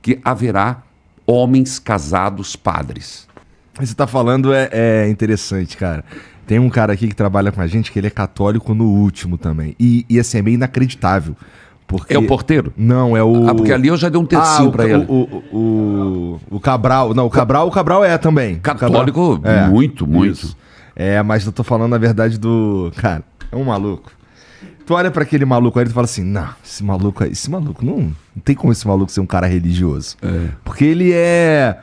que haverá homens casados padres. Você tá falando é interessante, cara. Tem um cara aqui que trabalha com a gente que ele é católico no último também. E assim, é meio inacreditável. Porque... É o porteiro? Não, é o... porque ali eu já dei um tercinho pra ele. O Cabral. Não, o Cabral é também. Católico, Cabral, muito. Isso. Mas eu tô falando na verdade do... Cara, é um maluco. Tu olha pra aquele maluco aí e tu fala assim, não, esse maluco não tem como esse maluco ser um cara religioso. Porque ele é...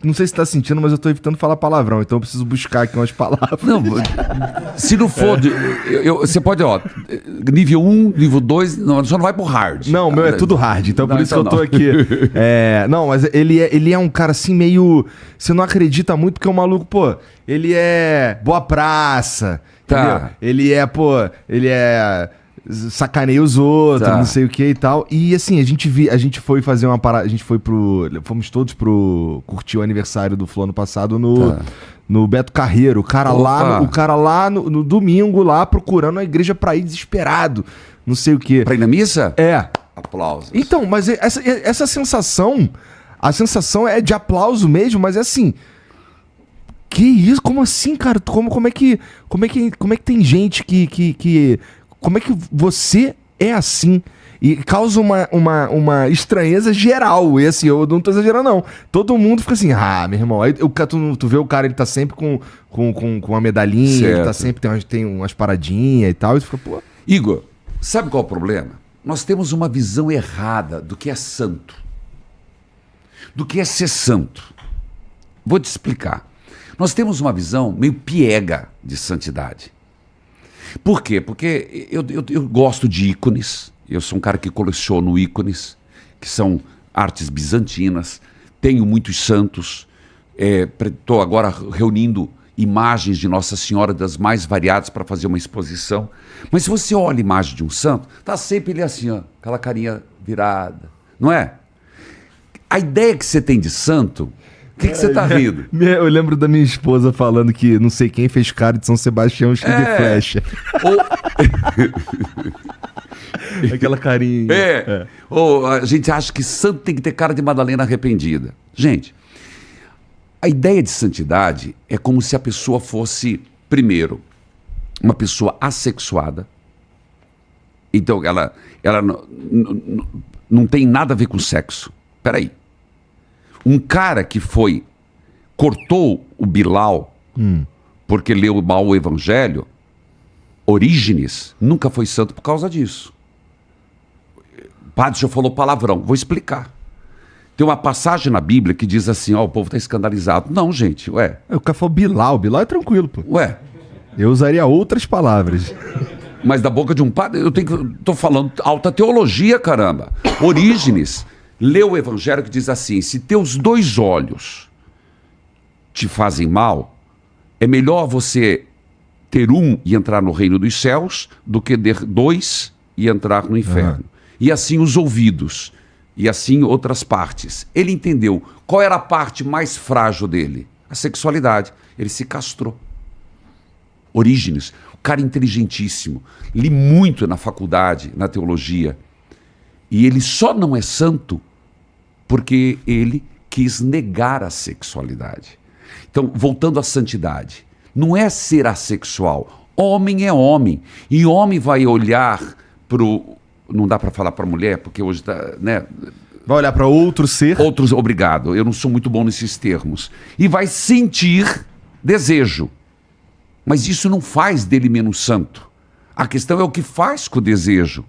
não sei se tá sentindo, mas eu tô evitando falar palavrão, então eu preciso buscar aqui umas palavras. Não, se não for... você pode, nível 1, nível 2, só não vai pro hard. Não, o meu é tudo hard, então por isso então que eu tô aqui. Não, mas ele é um cara assim meio... Você não acredita muito porque o maluco, pô, ele é boa praça, entendeu? Ele é... sacaneia os outros, não sei o que e tal. E assim, a gente foi fazer uma parada, fomos todos curtir o aniversário do Flow ano passado no Beto Carreiro. O cara lá no domingo lá procurando a igreja pra ir desesperado, não sei o que. Pra ir na missa? É. Aplausos. Então, mas essa sensação, a sensação é de aplauso mesmo, mas é assim... Que isso? Como assim, cara? Como é que tem gente que como é que você é assim? E causa uma estranheza geral. E assim, eu não tô exagerando, não. Todo mundo fica assim, meu irmão. Aí tu vê o cara, ele tá sempre com uma medalhinha, certo. Ele tá sempre, tem umas paradinhas e tal. E tu fica, pô. Igor, sabe qual é o problema? Nós temos uma visão errada do que é santo. Do que é ser santo. Vou te explicar. Nós temos uma visão meio piega de santidade. Por quê? Porque eu gosto de ícones, eu sou um cara que coleciono ícones, que são artes bizantinas, tenho muitos santos, estou agora reunindo imagens de Nossa Senhora das mais variadas para fazer uma exposição. Mas se você olha a imagem de um santo, tá sempre ele assim, aquela carinha virada, não é? A ideia que você tem de santo... O que você tá rindo? Eu lembro da minha esposa falando que não sei quem fez cara de São Sebastião cheio de flecha. Aquela carinha. Ou a gente acha que santo tem que ter cara de Madalena arrependida. Gente, a ideia de santidade é como se a pessoa fosse, primeiro, uma pessoa assexuada. Então, ela não tem nada a ver com sexo. Peraí. Um cara que cortou o Bilal porque leu mal o Evangelho, Orígenes, nunca foi santo por causa disso. Padre, o senhor falou palavrão, vou explicar. Tem uma passagem na Bíblia que diz assim, o povo está escandalizado. Não, gente, O cara falou Bilal é tranquilo, pô. Eu usaria outras palavras. Mas da boca de um padre, tô falando alta teologia, caramba. Orígenes... Lê o Evangelho que diz assim, se teus 2 olhos te fazem mal, é melhor você ter um e entrar no reino dos céus do que ter 2 e entrar no inferno. E assim os ouvidos, e assim outras partes. Ele entendeu qual era a parte mais frágil dele, a sexualidade. Ele se castrou. Orígenes, o cara inteligentíssimo, li muito na faculdade, na teologia. E ele só não é santo porque ele quis negar a sexualidade. Então, voltando à santidade, não é ser assexual. Homem é homem. E homem vai olhar pro... Não dá para falar para mulher, porque hoje tá, né? Vai olhar para outro ser. Obrigado. Eu não sou muito bom nesses termos. E vai sentir desejo. Mas isso não faz dele menos santo. A questão é o que faz com o desejo.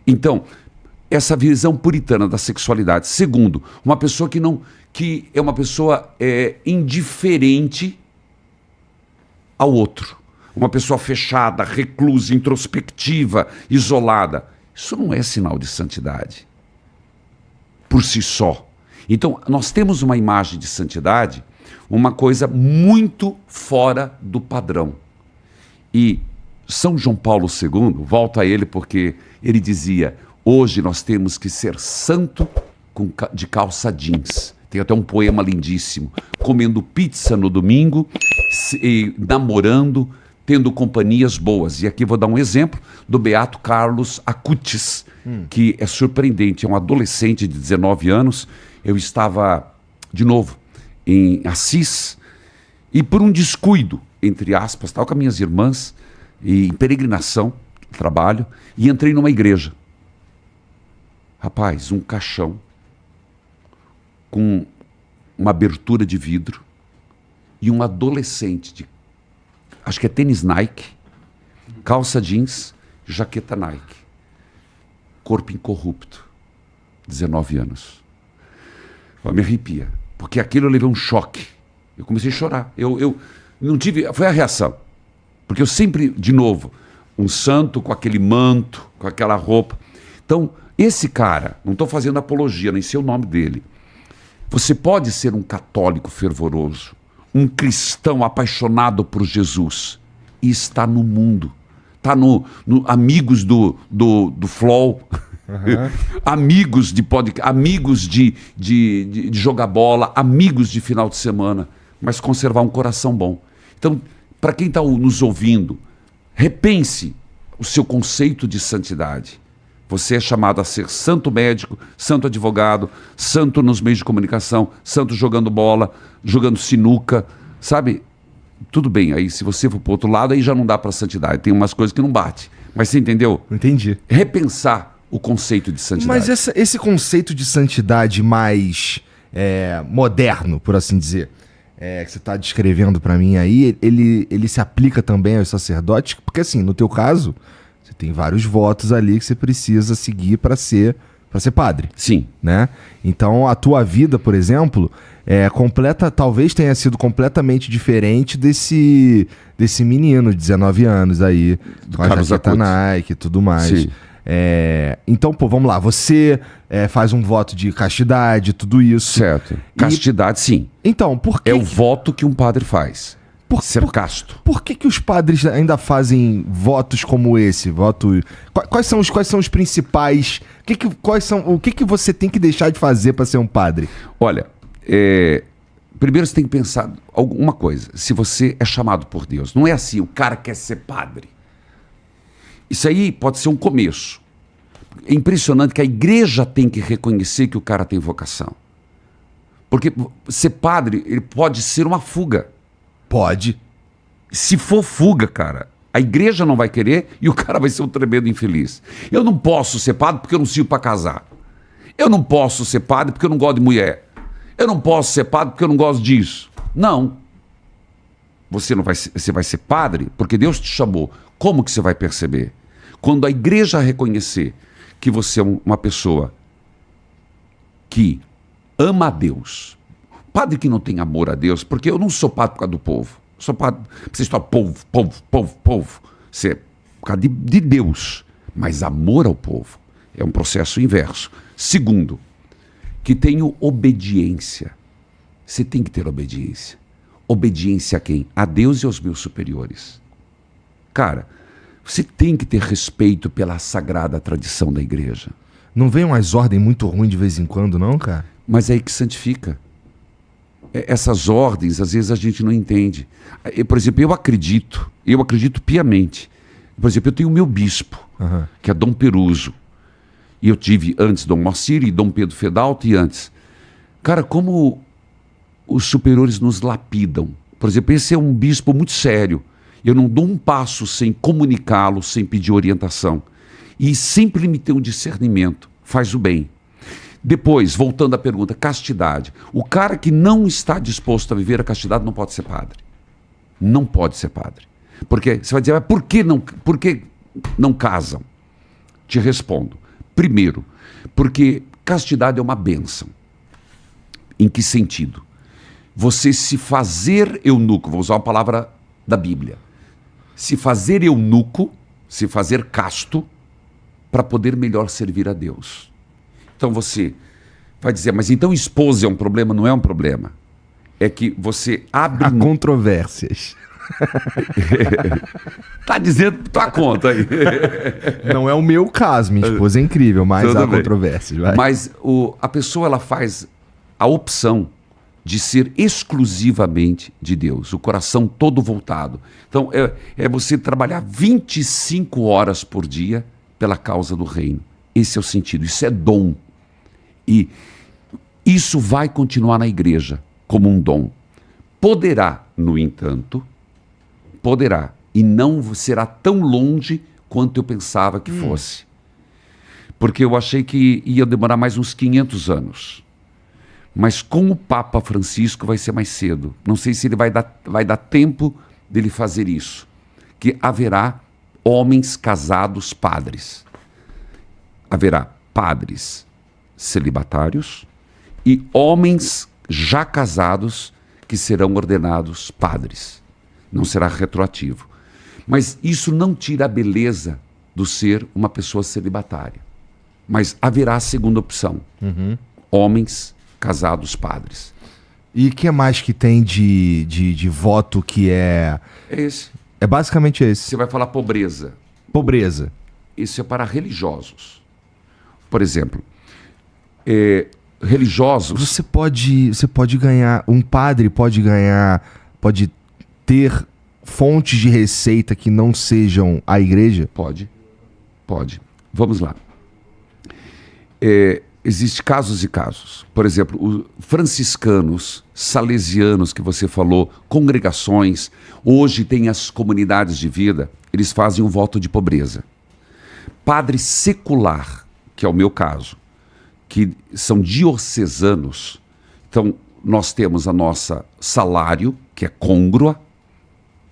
Então... essa visão puritana da sexualidade. Segundo, uma pessoa que é uma pessoa indiferente ao outro. Uma pessoa fechada, reclusa, introspectiva, isolada. Isso não é sinal de santidade. Por si só. Então, nós temos uma imagem de santidade, uma coisa muito fora do padrão. E São João Paulo II, volto a ele porque ele dizia... Hoje nós temos que ser santo de calça jeans. Tem até um poema lindíssimo. Comendo pizza no domingo, namorando, tendo companhias boas. E aqui vou dar um exemplo do Beato Carlos Acutis, que é surpreendente. É um adolescente de 19 anos. Eu estava, de novo, em Assis, e por um descuido, entre aspas, estava com as minhas irmãs, e em peregrinação, trabalho, e entrei numa igreja. Rapaz, um caixão com uma abertura de vidro e um adolescente de, acho que é tênis Nike, calça jeans, jaqueta Nike, corpo incorrupto, 19 anos. Me arrepia, porque aquilo eu levei um choque. Eu comecei a chorar. Eu não tive, foi a reação. Porque eu sempre, de novo, um santo com aquele manto, com aquela roupa. Então, esse cara, não estou fazendo apologia, nem sei o nome dele. Você pode ser um católico fervoroso, um cristão apaixonado por Jesus e está no mundo. Está no amigos do Flow, amigos de podcast, amigos de jogar bola, amigos de final de semana, mas conservar um coração bom. Então, para quem está nos ouvindo, repense o seu conceito de santidade. Você é chamado a ser santo médico, santo advogado, santo nos meios de comunicação, santo jogando bola, jogando sinuca, sabe? Tudo bem, aí se você for para o outro lado, aí já não dá para santidade. Tem umas coisas que não bate. Mas você entendeu? Entendi. Repensar o conceito de santidade. Mas esse conceito de santidade mais moderno, por assim dizer, que você está descrevendo para mim aí, ele se aplica também aos sacerdotes? Porque assim, no teu caso, você tem vários votos ali que você precisa seguir para ser padre. Sim. Né? Então a tua vida, por exemplo, talvez tenha sido completamente diferente desse menino de 19 anos aí, do com a jaqueta Nike e tudo mais. Sim. Então, pô, vamos lá. Você faz um voto de castidade, tudo isso. Certo. Castidade, sim. Então, por que... É o voto que um padre faz. Ser casto. Por que os padres ainda fazem votos como esse? Quais são os principais... O que você tem que deixar de fazer para ser um padre? Olha, primeiro você tem que pensar alguma coisa. Se você é chamado por Deus. Não é assim, o cara quer ser padre. Isso aí pode ser um começo. É impressionante que a igreja tem que reconhecer que o cara tem vocação. Porque ser padre, ele pode ser uma fuga. Pode. Se for fuga, cara, a igreja não vai querer e o cara vai ser um tremendo infeliz. Eu não posso ser padre porque eu não sirvo para casar. Eu não posso ser padre porque eu não gosto de mulher. Eu não posso ser padre porque eu não gosto disso. Não. Você vai ser padre porque Deus te chamou. Como que você vai perceber? Quando a igreja reconhecer que você é uma pessoa que ama a Deus. Padre que não tem amor a Deus, porque eu não sou padre por causa do povo. Eu sou padre, você está povo. Você é por causa de Deus. Mas amor ao povo é um processo inverso. Segundo, que tenho obediência. Você tem que ter obediência. Obediência a quem? A Deus e aos meus superiores. Cara, você tem que ter respeito pela sagrada tradição da igreja. Não vem umas ordens muito ruins de vez em quando, não, cara? Mas é aí que santifica. Essas ordens, às vezes, a gente não entende. Por exemplo, eu acredito piamente. Por exemplo, eu tenho o meu bispo, que é Dom Peruso. E eu tive antes Dom Moacir e Dom Pedro Fedalto e antes. Cara, como os superiores nos lapidam. Por exemplo, esse é um bispo muito sério. Eu não dou um passo sem comunicá-lo, sem pedir orientação. E sempre me tem um discernimento. Faz o bem. Depois, voltando à pergunta, castidade. O cara que não está disposto a viver a castidade não pode ser padre. Não pode ser padre. Porque você vai dizer, mas por que não casam? Te respondo. Primeiro, porque castidade é uma bênção. Em que sentido? Você se fazer eunuco, vou usar uma palavra da Bíblia. Se fazer eunuco, se fazer casto, para poder melhor servir a Deus. Então você vai dizer, mas então esposa é um problema? Não é um problema. É que você abre... Há controvérsias. Tá dizendo tua conta aí. Não é o meu caso, minha esposa é incrível, mas há controvérsias. Vai. Mas a pessoa ela faz a opção de ser exclusivamente de Deus, o coração todo voltado. Então, é você trabalhar 25 horas por dia pela causa do reino. Esse é o sentido, isso é dom. E isso vai continuar na igreja como um dom. Poderá, no entanto, e não será tão longe quanto eu pensava que fosse. Porque eu achei que ia demorar mais uns 500 anos. Mas com o Papa Francisco vai ser mais cedo. Não sei se ele vai dar tempo dele fazer isso. Que haverá homens casados padres. Haverá padres celibatários e homens já casados que serão ordenados padres. Não será retroativo. Mas isso não tira a beleza do ser uma pessoa celibatária. Mas haverá a segunda opção. Homens casados padres. E o que mais que tem de voto que é... É esse. É basicamente esse. Você vai falar pobreza. Pobreza. Isso é para religiosos. Por exemplo, religiosos... Você pode ganhar... Um padre pode ter fontes de receita que não sejam a igreja? Pode. Vamos lá. Existem casos e casos. Por exemplo, os franciscanos, salesianos que você falou, congregações, hoje tem as comunidades de vida, eles fazem um voto de pobreza. Padre secular, que é o meu caso, que são diocesanos, então nós temos a nossa salário, que é côngrua,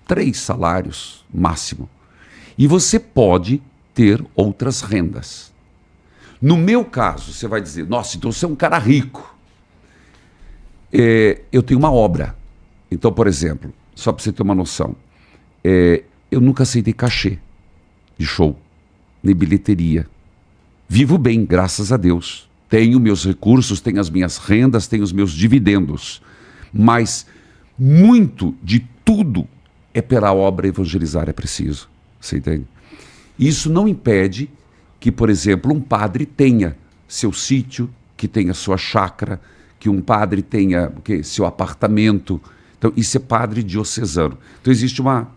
3 salários máximo. E você pode ter outras rendas. No meu caso, você vai dizer, nossa, então você é um cara rico. Eu tenho uma obra. Então, por exemplo, só para você ter uma noção, eu nunca aceitei cachê de show, nem bilheteria. Vivo bem, graças a Deus. Tenho meus recursos, tenho as minhas rendas, tenho os meus dividendos. Mas muito de tudo é pela obra evangelizar, é preciso. Você entende? Isso não impede que, por exemplo, um padre tenha seu sítio, que tenha sua chácara, que um padre tenha seu apartamento. Então, isso é padre diocesano. Então, existe uma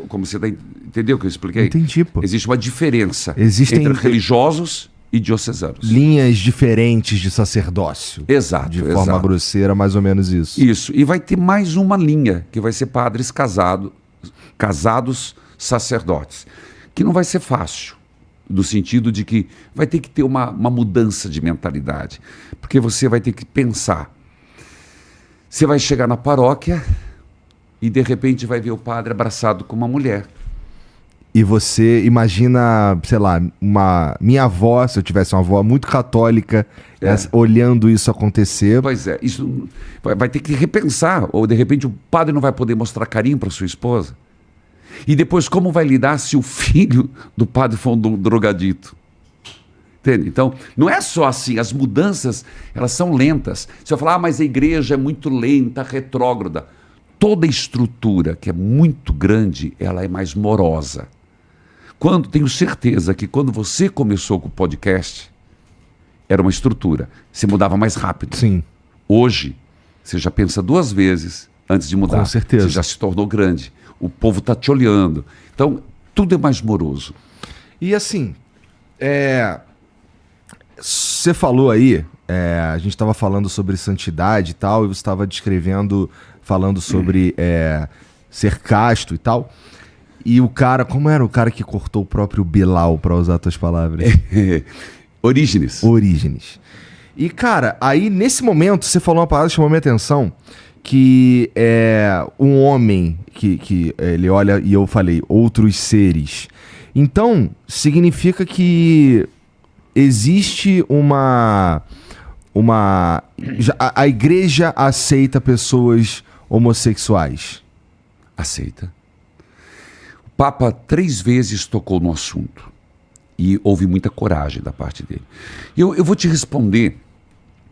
como você entendeu o que eu expliquei? Entendi, pô. Existe uma diferença Existem entre religiosos e diocesanos. Linhas diferentes de sacerdócio. Exato. De forma grosseira, mais ou menos isso. Isso. E vai ter mais uma linha, que vai ser padres casados sacerdotes. Que não vai ser fácil, no sentido de que vai ter que ter uma mudança de mentalidade. Porque você vai ter que pensar. Você vai chegar na paróquia e de repente vai ver o padre abraçado com uma mulher. E você imagina, sei lá, minha avó, se eu tivesse uma avó muito católica, olhando isso acontecer. Pois é, isso vai ter que repensar. Ou de repente o padre não vai poder mostrar carinho para sua esposa. E depois como vai lidar se o filho do padre for um drogadito? Entende? Então, não é só assim, as mudanças, elas são lentas. Se eu falar, mas a igreja é muito lenta, retrógrada. Toda estrutura que é muito grande, ela é mais morosa. Tenho certeza que quando você começou com o podcast, era uma estrutura. Você mudava mais rápido. Sim. Hoje, você já pensa 2 vezes antes de mudar. Com certeza. Você já se tornou grande. O povo está te olhando. Então, tudo é mais moroso. E assim, você falou aí, a gente estava falando sobre santidade e tal, e você estava falando sobre ser casto e tal. E o cara, como era o cara que cortou o próprio Bilal, para usar tuas palavras? Orígenes. E, cara, aí nesse momento, você falou uma palavra que chamou minha atenção, que é um homem que ele olha, e eu falei, outros seres. Então, significa que existe a igreja aceita pessoas homossexuais? Aceita. O Papa 3 vezes tocou no assunto. E houve muita coragem da parte dele. Eu vou te responder,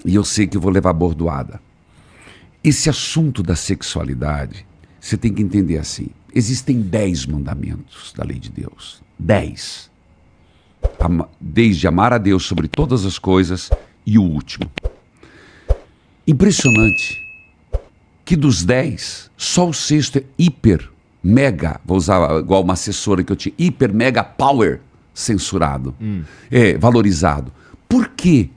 e eu sei que eu vou levar bordoada. Esse assunto da sexualidade, você tem que entender assim. Existem 10 mandamentos da lei de Deus. 10. Desde amar a Deus sobre todas as coisas e o último. Impressionante que dos 10, só o sexto é hiper, mega, vou usar igual uma assessora que eu tinha, hiper, mega, power censurado, valorizado. Por que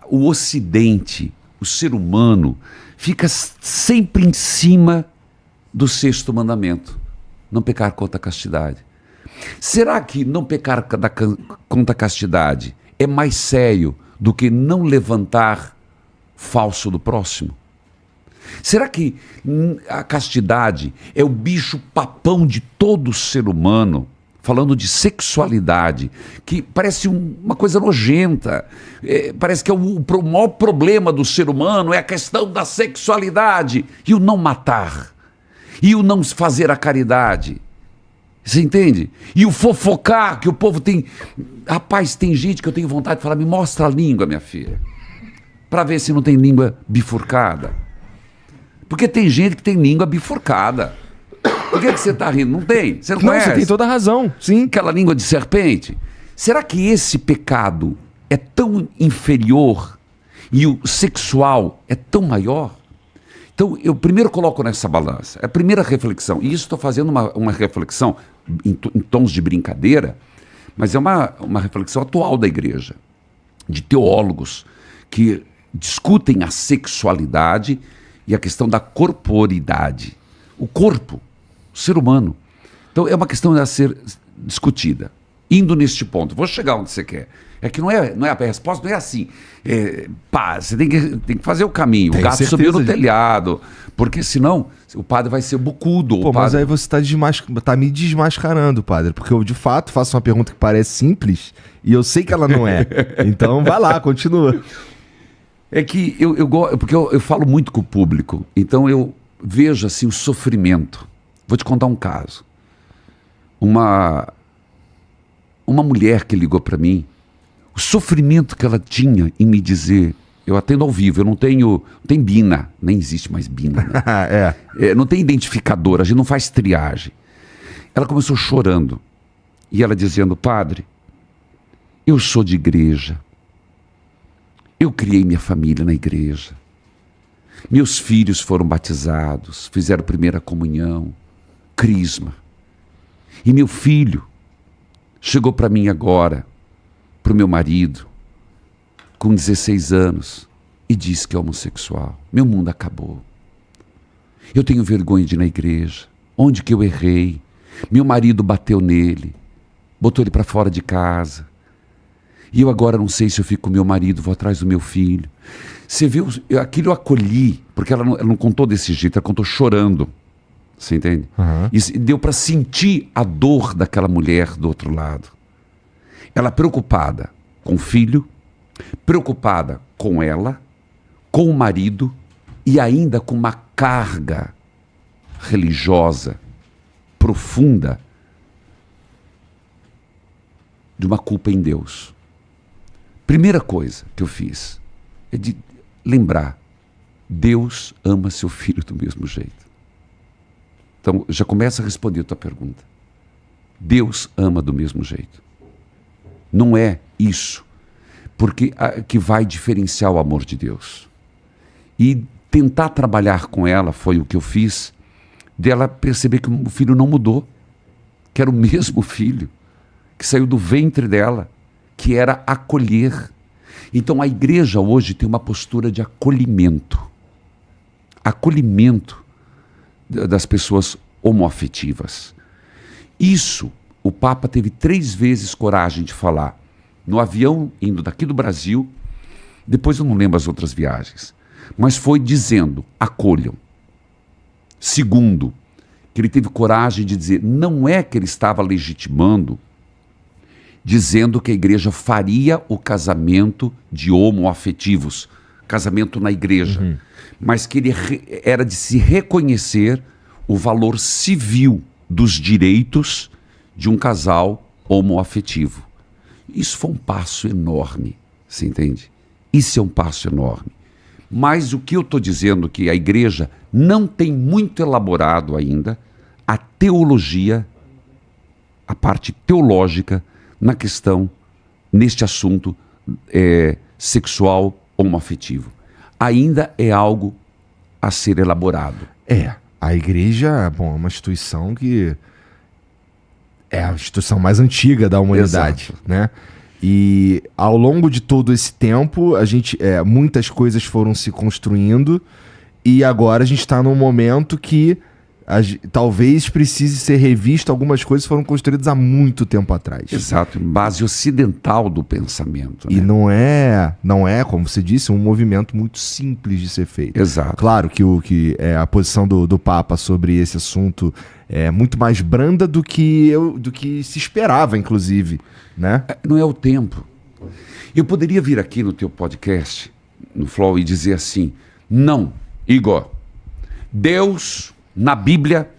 o Ocidente, o ser humano, fica sempre em cima do sexto mandamento? Não pecar contra a castidade. Será que não pecar contra a castidade é mais sério do que não levantar falso do próximo? Será que a castidade é o bicho papão de todo ser humano? Falando de sexualidade, que parece uma coisa nojenta. Parece que é o maior problema do ser humano é a questão da sexualidade. E o não matar. E o não fazer a caridade. Você entende? E o fofocar, que o povo tem... Rapaz, tem gente que eu tenho vontade de falar, me mostra a língua, minha filha. Para ver se não tem língua bifurcada. Porque tem gente que tem língua bifurcada. Por que você está rindo? Não tem. Você não conhece? Você tem toda a razão, sim. Aquela língua de serpente. Será que esse pecado é tão inferior e o sexual é tão maior? Então, eu primeiro coloco nessa balança. É a primeira reflexão. E isso estou fazendo uma reflexão em tons de brincadeira, mas é uma reflexão atual da igreja, de teólogos que discutem a sexualidade e a questão da corporidade. O corpo, o ser humano. Então, é uma questão a ser discutida. Indo neste ponto, vou chegar onde você quer. É que não é a resposta não é assim. Você tem que fazer o caminho. Tem o gato certeza subiu no de... telhado. Porque senão o padre vai ser bucudo. Pô, mas aí você tá me desmascarando, padre. Porque eu, de fato, faço uma pergunta que parece simples e eu sei que ela não é. Então, vai lá, continua. É que porque eu falo muito com o público. Então, eu vejo assim o sofrimento. Vou te contar um caso. Uma mulher que ligou para mim, o sofrimento que ela tinha em me dizer, eu atendo ao vivo, eu não tenho, tem bina, nem existe mais bina, né? Não tem identificador, a gente não faz triagem. Ela começou chorando, e ela dizendo, padre, eu sou de igreja, eu criei minha família na igreja, meus filhos foram batizados, fizeram primeira comunhão, crisma, e meu filho chegou para mim agora, para o meu marido, com 16 anos, e disse que é homossexual. Meu mundo acabou. Eu tenho vergonha de ir na igreja. Onde que eu errei? Meu marido bateu nele, botou ele para fora de casa. E eu agora não sei se eu fico com meu marido, vou atrás do meu filho. Você viu? Aquilo eu acolhi, porque ela não contou desse jeito, ela contou chorando. Você entende? Uhum. E deu para sentir a dor daquela mulher do outro lado. Ela preocupada com o filho, preocupada com ela, com o marido e ainda com uma carga religiosa profunda de uma culpa em Deus. Primeira coisa que eu fiz é de lembrar, Deus ama seu filho do mesmo jeito. Então, já começa a responder a tua pergunta. Deus ama do mesmo jeito. Não é isso que vai diferenciar o amor de Deus. E tentar trabalhar com ela foi o que eu fiz, dela perceber que o filho não mudou, que era o mesmo filho, que saiu do ventre dela, que era acolher. Então a igreja hoje tem uma postura de acolhimento. Acolhimento das pessoas homoafetivas. Isso, o Papa teve 3 vezes coragem de falar. No avião, indo daqui do Brasil, depois eu não lembro as outras viagens, mas foi dizendo, acolham. Segundo, que ele teve coragem de dizer, não é que ele estava legitimando, dizendo que a igreja faria o casamento de homoafetivos, casamento na igreja, mas que ele era de se reconhecer o valor civil dos direitos de um casal homoafetivo. Isso foi um passo enorme, você entende? Isso é um passo enorme. Mas o que eu estou dizendo é que a igreja não tem muito elaborado ainda a teologia, a parte teológica na questão, neste assunto sexual homoafetivo. ainda é algo a ser elaborado. A igreja, bom, é uma instituição que é a instituição mais antiga da humanidade, Exato. né? E ao longo de todo esse tempo, muitas coisas foram se construindo e agora a gente está num momento que talvez precise ser revisto. Algumas coisas foram construídas há muito tempo atrás. Exato, base ocidental do pensamento. E né? não é, como você disse, um movimento muito simples de ser feito. Exato. Claro que a posição do Papa sobre esse assunto é muito mais branda do que se esperava, inclusive, né? Não é o tempo. Eu poderia vir aqui no teu podcast, no Flow, e dizer assim, não, Igor, Deus, na Bíblia,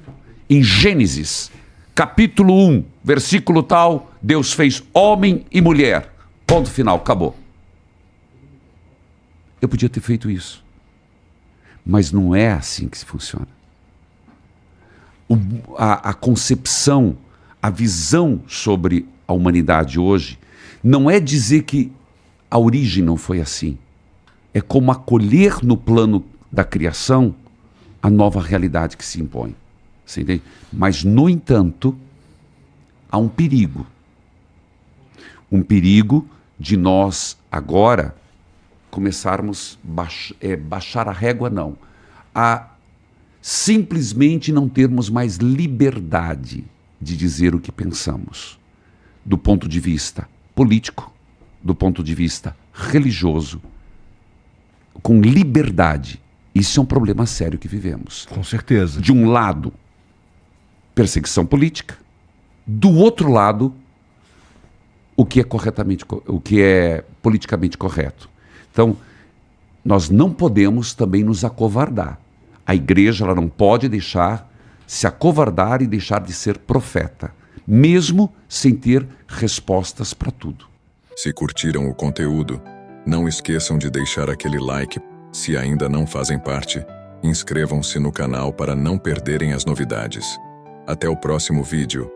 em Gênesis, capítulo 1, versículo tal, Deus fez homem e mulher. Ponto final, acabou. Eu podia ter feito isso. Mas não é assim que se funciona. A concepção, a visão sobre a humanidade hoje, não é dizer que a origem não foi assim. É como acolher no plano da criação a nova realidade que se impõe. Você entende? Mas, no entanto, há um perigo. Um perigo de nós, agora, começarmos baixar a régua, não. A simplesmente não termos mais liberdade de dizer o que pensamos. Do ponto de vista político, do ponto de vista religioso, com liberdade. Isso é um problema sério que vivemos. Com certeza. De um lado, perseguição política. Do outro lado, o que é politicamente correto. Então, nós não podemos também nos acovardar. A igreja ela não pode deixar se acovardar e deixar de ser profeta, mesmo sem ter respostas para tudo. Se curtiram o conteúdo, não esqueçam de deixar aquele like. Se ainda não fazem parte, inscrevam-se no canal para não perderem as novidades. Até o próximo vídeo.